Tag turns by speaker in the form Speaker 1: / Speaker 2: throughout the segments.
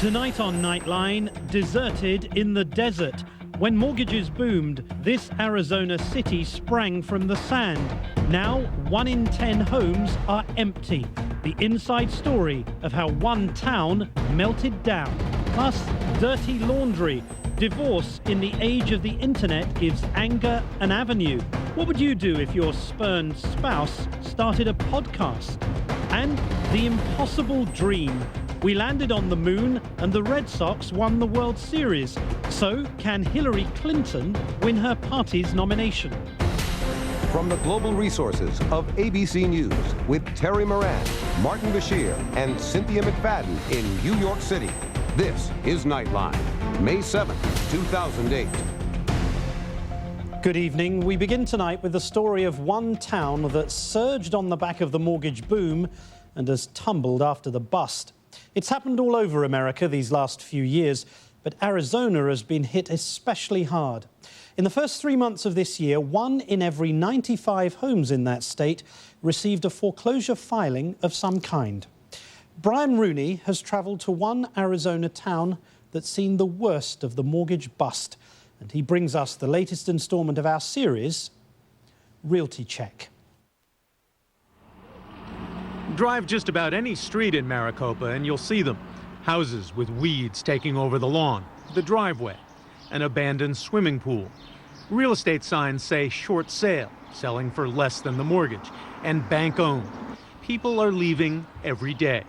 Speaker 1: Tonight on Nightline, deserted in the desert. When mortgages boomed, this Arizona city sprang from the sand. Now, 1 in 10 homes are empty. The inside story of how one town melted down. Plus, dirty laundry. Divorce in the age of the internet gives anger an avenue. What would you do if your spurned spouse started a podcast? And the impossible dream. We landed on the moon and the Red Sox won the World Series. So can Hillary Clinton win her party's nomination?
Speaker 2: From the global resources of ABC News with Terry Moran, Martin Bashir, and Cynthia McFadden in New York City. This is Nightline, May 7th, 2008.
Speaker 1: Good evening. We begin tonight with the story of one town that surged on the back of the mortgage boom and has tumbled after the bust. It's happened all over America these last few years, but Arizona has been hit especially hard. In the first 3 months of this year, 1 in every 95 homes in that state received a foreclosure filing of some kind. Brian Rooney has travelled to one Arizona town that's seen the worst of the mortgage bust, and he brings us the latest instalment of our series, Realty Check.
Speaker 3: Drive just about any street in Maricopa and you'll see them. Houses with weeds taking over the lawn, the driveway, an abandoned swimming pool. Real estate signs say short sale, selling for less than the mortgage, and bank owned. People are leaving every day.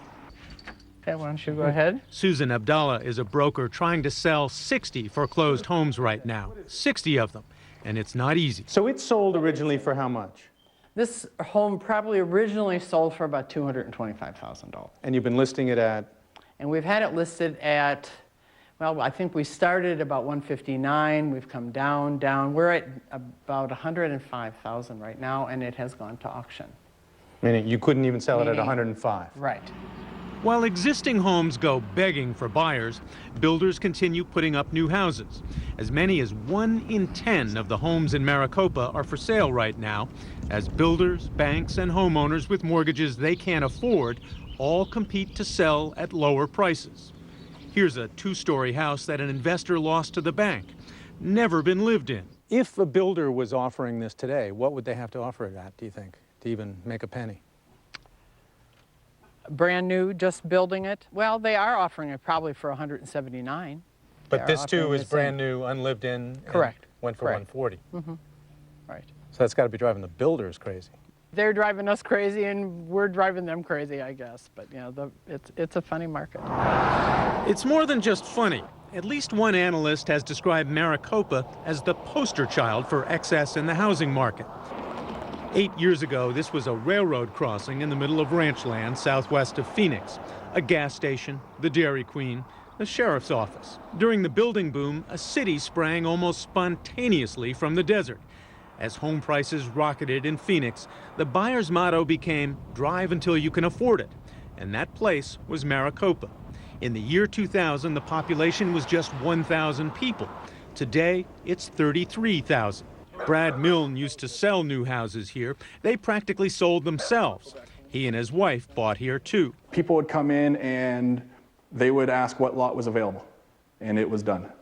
Speaker 4: Okay, why don't you go ahead?
Speaker 3: Susan Abdallah is a broker trying to sell 60 foreclosed homes right now, 60 of them, and it's not easy.
Speaker 5: So it sold originally for how much?
Speaker 4: This home probably originally sold for about $225,000.
Speaker 5: And you've been listing it at?
Speaker 4: And we've had it listed at, well, I think we started about 159. We've come down. We're at about 105,000 right now, and it has gone to auction.
Speaker 5: Meaning you couldn't even sell it at 105?
Speaker 4: Right.
Speaker 3: While existing homes go begging for buyers, builders continue putting up new houses. As many as 1 in 10 of the homes in Maricopa are for sale right now, as builders, banks, and homeowners with mortgages they can't afford all compete to sell at lower prices. Here's a 2-story house that an investor lost to the bank. Never been lived in.
Speaker 5: If a builder was offering this today, what would they have to offer it at, do you think, to even make a penny?
Speaker 4: Brand new, just building it. Well, they are offering it probably for 179.
Speaker 5: But this too is brand new, unlived in.
Speaker 4: Correct.
Speaker 5: Went for 140.
Speaker 4: Mm-hmm. Right.
Speaker 5: So that's got to be driving the builders crazy.
Speaker 4: They're driving us crazy, and we're driving them crazy, I guess. But you know, it's a funny market.
Speaker 3: It's more than just funny. At least one analyst has described Maricopa as the poster child for excess in the housing market. 8 years ago, this was a railroad crossing in the middle of ranch land southwest of Phoenix. A gas station, the Dairy Queen, the sheriff's office. During the building boom, a city sprang almost spontaneously from the desert. As home prices rocketed in Phoenix, the buyer's motto became, drive until you can afford it. And that place was Maricopa. In the year 2000, the population was just 1,000 people. Today, it's 33,000. Brad Milne used to sell new houses here. They practically sold themselves. He and his wife bought here too.
Speaker 6: People would come in and they would ask what lot was available, and it was done.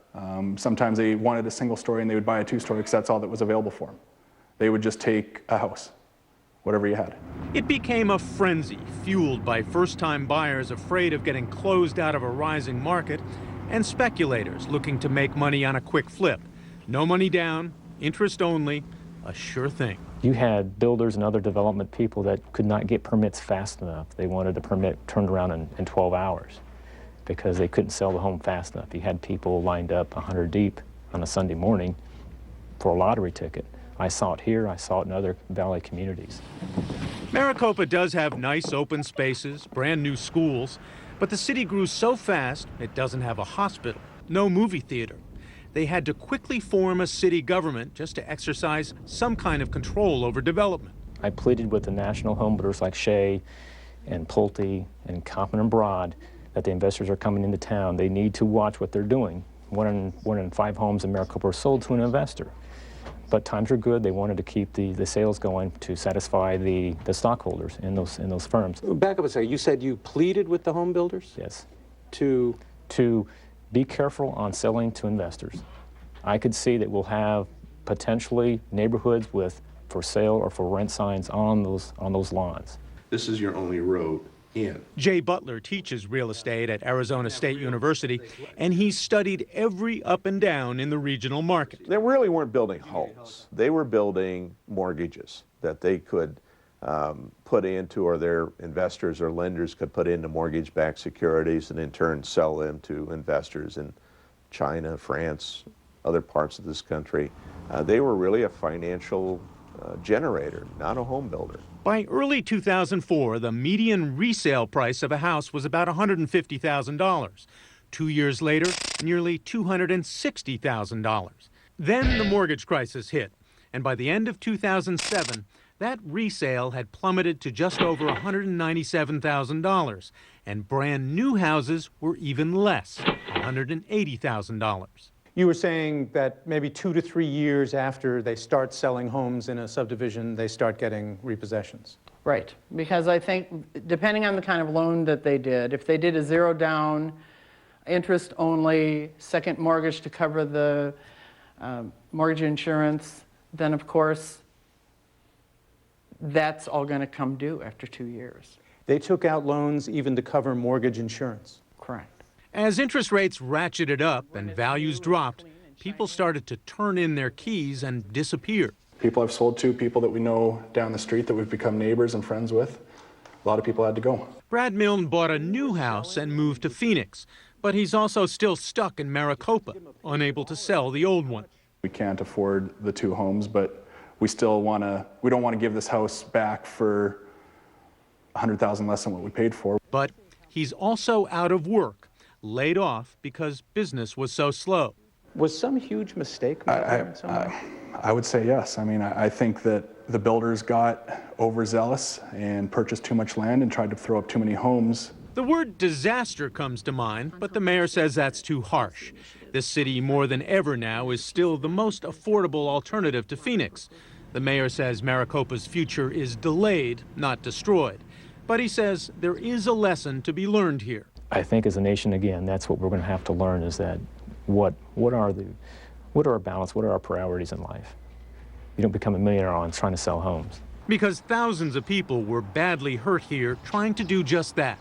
Speaker 6: Sometimes they wanted a single story and they would buy a 2-story because that's all that was available for them. They would just take a house, whatever you had.
Speaker 3: It became a frenzy, fueled by first-time buyers afraid of getting closed out of a rising market and speculators looking to make money on a quick flip. No money down, interest only, a sure thing.
Speaker 7: You had builders and other development people that could not get permits fast enough. They wanted a permit turned around in 12 hours because they couldn't sell the home fast enough. You had people lined up 100 deep on a Sunday morning for a lottery ticket. I saw it here, I saw it in other valley communities.
Speaker 3: Maricopa does have nice open spaces, brand new schools, but the city grew so fast it doesn't have a hospital, no movie theater. They had to quickly form a city government just to exercise some kind of control over development.
Speaker 7: I pleaded with the national home builders like Shea and Pulte and Kaufman and Broad that the investors are coming into town. They need to watch what they're doing. One in 5 homes in Maricopa are sold to an investor. But times are good. They wanted to keep the sales going to satisfy the stockholders in those firms.
Speaker 5: Back up a second. You said you pleaded with the home builders?
Speaker 7: Yes.
Speaker 5: To
Speaker 7: to be careful on selling to investors. I could see that we'll have potentially neighborhoods with for sale or for rent signs on those lawns.
Speaker 8: This is your only road in.
Speaker 3: Jay Butler teaches real estate at Arizona State University, and he's studied every up and down in the regional market.
Speaker 9: They really weren't building homes. They were building mortgages that they could put into, or their investors or lenders could put into mortgage-backed securities and in turn sell them to investors in China, France, other parts of this country. They were really a financial generator, not a home builder.
Speaker 3: By early 2004, the median resale price of a house was about $150,000. 2 years later, nearly $260,000. Then the mortgage crisis hit, and by the end of 2007, that resale had plummeted to just over $197,000, and brand new houses were even less, $180,000.
Speaker 5: You were saying that maybe 2 to 3 years after they start selling homes in a subdivision, they start getting repossessions.
Speaker 4: Right, because I think depending on the kind of loan that they did, if they did a zero down, interest only, second mortgage to cover the mortgage insurance, then of course that's all going to come due after 2 years.
Speaker 5: They took out loans even to cover mortgage insurance.
Speaker 4: Correct.
Speaker 3: As interest rates ratcheted up and values dropped, people started to turn in their keys and disappear.
Speaker 6: People I've sold to, people that we know down the street that we've become neighbors and friends with, a lot of people had to go.
Speaker 3: Brad Milne bought a new house and moved to Phoenix, but he's also still stuck in Maricopa, unable to sell the old one.
Speaker 6: We can't afford the 2 homes, but we don't want to give this house back for $100,000 less than what we paid for.
Speaker 3: But he's also out of work, laid off because business was so slow.
Speaker 5: Was some huge mistake made there in some way?
Speaker 6: I would say yes. I mean, I think that the builders got overzealous and purchased too much land and tried to throw up too many homes.
Speaker 3: The word disaster comes to mind, but the mayor says that's too harsh. This city, more than ever now, is still the most affordable alternative to Phoenix. The mayor says Maricopa's future is delayed, not destroyed. But he says there is a lesson to be learned here.
Speaker 7: I think as a nation, again, that's what we're going to have to learn, is that what are our balance, what are our priorities in life? You don't become a millionaire on trying to sell homes.
Speaker 3: Because thousands of people were badly hurt here trying to do just that.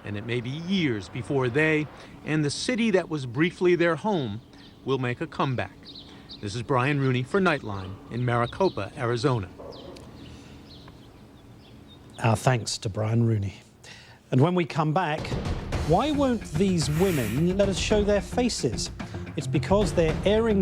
Speaker 3: And it may be years before they and the city that was briefly their home will make a comeback. This is Brian Rooney for Nightline in Maricopa, Arizona.
Speaker 1: Our thanks to Brian Rooney. And when we come back, why won't these women let us show their faces? It's because they're airing